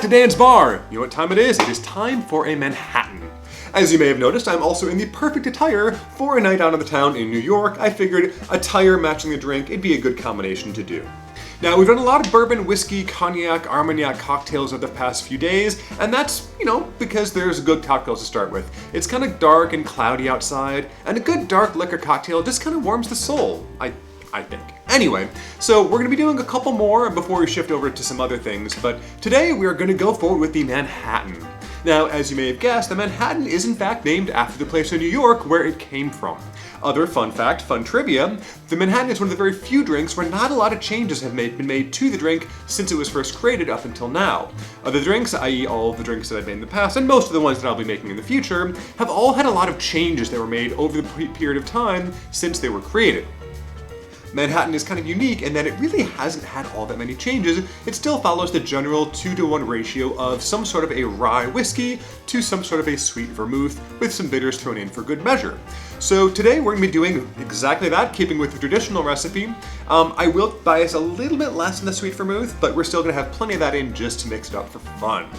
to Dan's Bar! You know what time it is? It is time for a Manhattan. As you may have noticed, I'm also in the perfect attire for a night out of the town in New York. I figured attire matching the drink, it'd be a good combination to do. Now, we've done a lot of bourbon, whiskey, cognac, Armagnac cocktails over the past few days, and that's, because there's good cocktails to start with. It's kind of dark and cloudy outside, and a good dark liquor cocktail just kind of warms the soul, I think. Anyway, so we're going to be doing a couple more before we shift over to some other things, but today we are going to go forward with the Manhattan. Now, as you may have guessed, the Manhattan is in fact named after the place in New York where it came from. Other fun fact, fun trivia, the Manhattan is one of the very few drinks where not a lot of changes have been made to the drink since it was first created up until now. Other drinks, i.e. all of the drinks that I've made in the past, and most of the ones that I'll be making in the future, have all had a lot of changes that were made over the period of time since they were created. Manhattan is kind of unique in that it really hasn't had all that many changes. It still follows the general 2-to-1 ratio of some sort of a rye whiskey to some sort of a sweet vermouth with some bitters thrown in for good measure. So today we're going to be doing exactly that, keeping with the traditional recipe. I will bias a little bit less in the sweet vermouth, but we're still going to have plenty of that in just to mix it up for fun.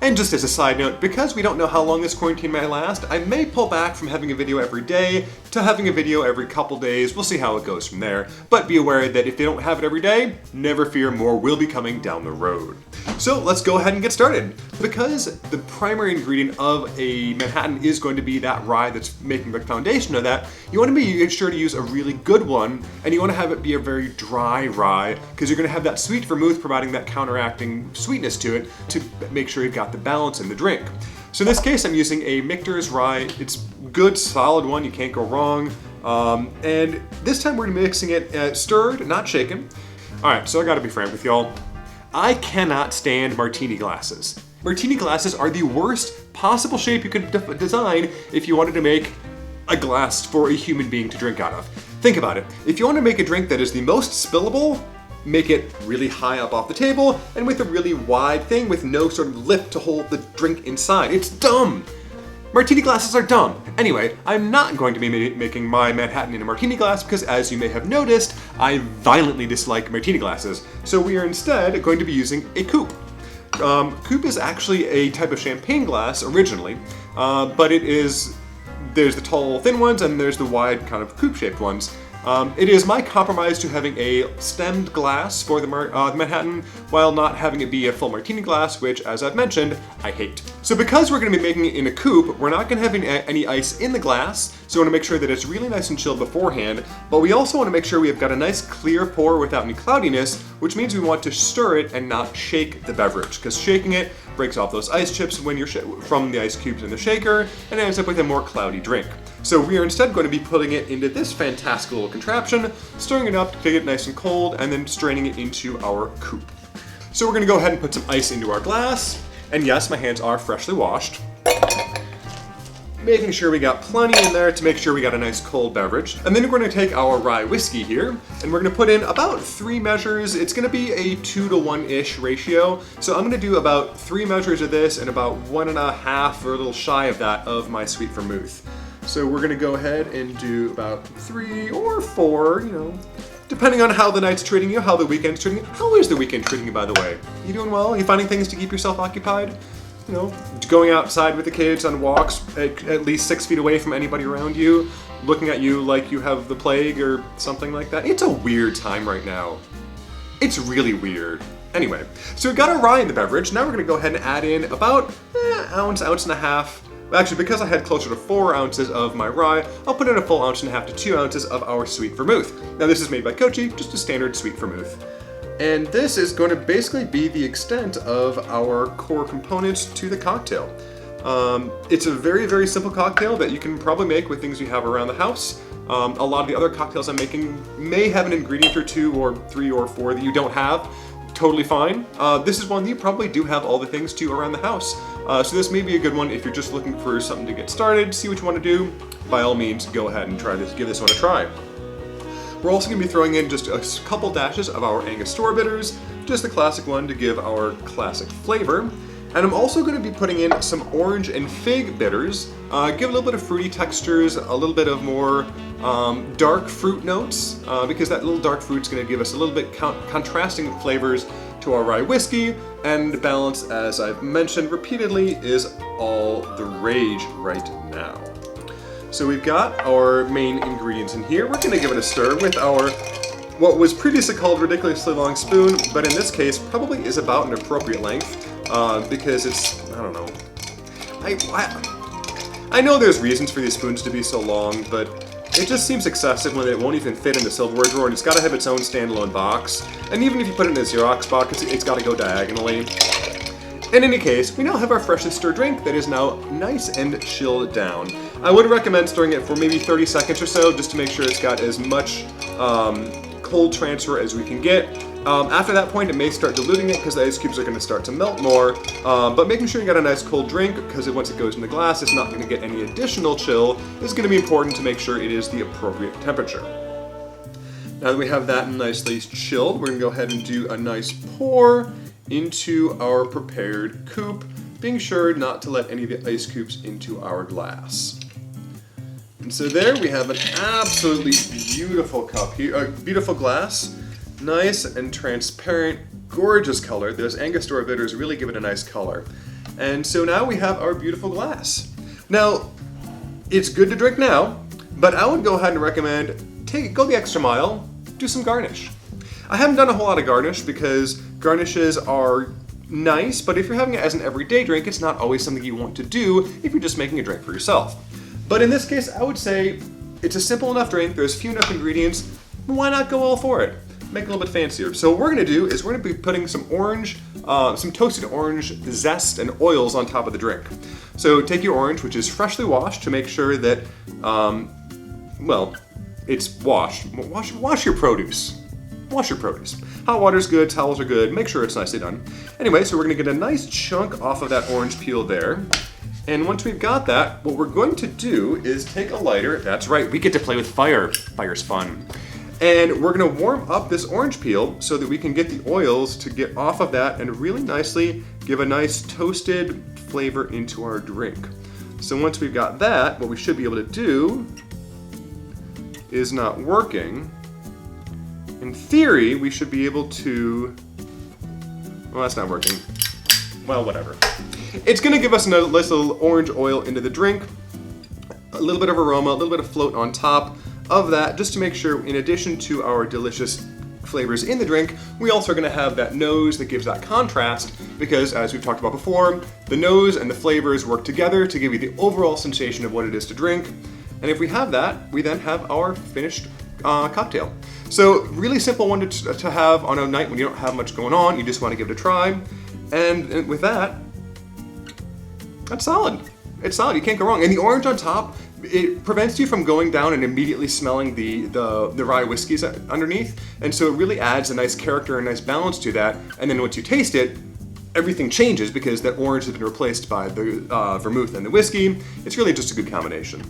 And just as a side note, because we don't know how long this quarantine may last, I may pull back from having a video every day to having a video every couple days. We'll see how it goes from there. But be aware that if they don't have it every day, never fear, more will be coming down the road. So let's go ahead and get started. Because the primary ingredient of a Manhattan is going to be that rye that's making the foundation of that, you want to be sure to use a really good one, and you want to have it be a very dry rye, because you're going to have that sweet vermouth providing that counteracting sweetness to it to make sure you've got the balance in the drink. So in this case, I'm using a Michter's rye. It's good, solid one, you can't go wrong. And this time we're gonna be mixing it stirred, not shaken. All right, so I gotta be frank with y'all. I cannot stand martini glasses. Martini glasses are the worst possible shape you could design if you wanted to make a glass for a human being to drink out of. Think about it. If you want to make a drink that is the most spillable, make it really high up off the table and with a really wide thing with no sort of lip to hold the drink inside. It's dumb. Martini glasses are dumb. Anyway, I'm not going to be making my Manhattan in a martini glass because, as you may have noticed, I violently dislike martini glasses. So we are instead going to be using a coupe. Coupe is actually a type of champagne glass originally, but there's the tall, thin ones and there's the wide kind of coupe-shaped ones. It is my compromise to having a stemmed glass for the Manhattan while not having it be a full martini glass, which, as I've mentioned, I hate. So because we're going to be making it in a coupe, we're not going to have any ice in the glass, so we want to make sure that it's really nice and chilled beforehand, but we also want to make sure we have got a nice clear pour without any cloudiness, which means we want to stir it and not shake the beverage, because shaking it breaks off those ice chips when you're from the ice cubes in the shaker, and it ends up with a more cloudy drink. So we are instead going to be putting it into this fantastic little contraption, stirring it up to get it nice and cold, and then straining it into our coupe. So we're going to go ahead and put some ice into our glass, and yes, my hands are freshly washed. Making sure we got plenty in there to make sure we got a nice cold beverage. And then we're going to take our rye whiskey here, and we're going to put in about 3 measures. It's going to be a 2-to-1-ish ratio. So I'm going to do about 3 measures of this and about 1.5 or a little shy of that of my sweet vermouth. So we're going to go ahead and do about 3 or 4, depending on how the night's treating you, how the weekend's treating you. How is the weekend treating you, by the way? You doing well? You finding things to keep yourself occupied? Going outside with the kids on walks at least 6 feet away from anybody around you, looking at you like you have the plague or something like that. It's a weird time right now. It's really weird. Anyway, so we've got our rye in the beverage. Now we're going to go ahead and add in about ounce and a half. Actually, because I had closer to 4 ounces of my rye, I'll put in a full 1.5 ounces to 2 ounces of our sweet vermouth. Now this is made by Kochi, just a standard sweet vermouth. And this is going to basically be the extent of our core components to the cocktail. It's a very, very simple cocktail that you can probably make with things you have around the house. A lot of the other cocktails I'm making may have an ingredient or 2 or 3 or 4 that you don't have. Totally fine. This is one that you probably do have all the things to around the house. So this may be a good one if you're just looking for something to get started, see what you want to do. By all means, go ahead and try this. Give this one a try. We're also going to be throwing in just a couple dashes of our Angostura bitters, just the classic one to give our classic flavor. And I'm also going to be putting in some orange and fig bitters, give a little bit of fruity textures, a little bit of more dark fruit notes, because that little dark fruit's going to give us a little bit contrasting flavors to our rye whiskey, and balance, as I've mentioned repeatedly, is all the rage right now. So we've got our main ingredients in here. We're going to give it a stir with our, what was previously called ridiculously long spoon, but in this case probably is about an appropriate length, because it's, I don't know. I know there's reasons for these spoons to be so long, but it just seems excessive when it won't even fit in the silverware drawer, and it's got to have its own standalone box. And even if you put it in a Xerox box, it's got to go diagonally. In any case, we now have our freshly stirred drink that is now nice and chilled down. I would recommend stirring it for maybe 30 seconds or so, just to make sure it's got as much cold transfer as we can get. After that point, it may start diluting it because the ice cubes are going to start to melt more, but making sure you got a nice cold drink, because once it goes in the glass, it's not going to get any additional chill, is going to be important to make sure it is the appropriate temperature. Now that we have that nicely chilled, we're going to go ahead and do a nice pour into our prepared coupe, being sure not to let any of the ice cubes into our glass. And so there we have an absolutely beautiful cup here, beautiful glass. Nice and transparent, gorgeous color. Those Angostura bitters really give it a nice color. And so now we have our beautiful glass. Now, it's good to drink now, but I would go ahead and recommend go the extra mile, do some garnish. I haven't done a whole lot of garnish because garnishes are nice, but if you're having it as an everyday drink, it's not always something you want to do if you're just making a drink for yourself. But in this case, I would say it's a simple enough drink, there's few enough ingredients, why not go all for it? Make it a little bit fancier. So what we're gonna do is we're gonna be putting some orange, some toasted orange zest and oils on top of the drink. So take your orange, which is freshly washed, to make sure that, well, it's washed. Wash your produce. Wash your produce. Hot water's good, towels are good, make sure it's nicely done. Anyway, so we're gonna get a nice chunk off of that orange peel there. And once we've got that, what we're going to do is take a lighter. That's right, we get to play with fire. Fire's fun. And we're gonna warm up this orange peel so that we can get the oils to get off of that and really nicely give a nice toasted flavor into our drink. So once we've got that, what we should be able to do is not working. In theory, we should be able to, well, that's not working. Well, whatever. It's gonna give us a nice little orange oil into the drink, a little bit of aroma, a little bit of float on top of that, just to make sure, in addition to our delicious flavors in the drink, we also are going to have that nose that gives that contrast, because as we've talked about before, the nose and the flavors work together to give you the overall sensation of what it is to drink. And if we have that, we then have our finished cocktail. So really simple one to have on a night when you don't have much going on, you just want to give it a try. And with that, that's solid. It's solid, you can't go wrong. And the orange on top, it prevents you from going down and immediately smelling the rye whiskeys underneath. And so it really adds a nice character and nice balance to that. And then once you taste it, everything changes because that orange has been replaced by the vermouth and the whiskey. It's really just a good combination.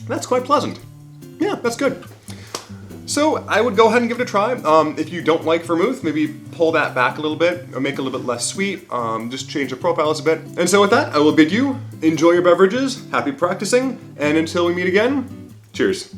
That's quite pleasant. Yeah, that's good. So I would go ahead and give it a try. If you don't like vermouth, maybe pull that back a little bit or make it a little bit less sweet. Just change the profiles a bit. And so with that, I will bid you enjoy your beverages, happy practicing, and until we meet again, cheers.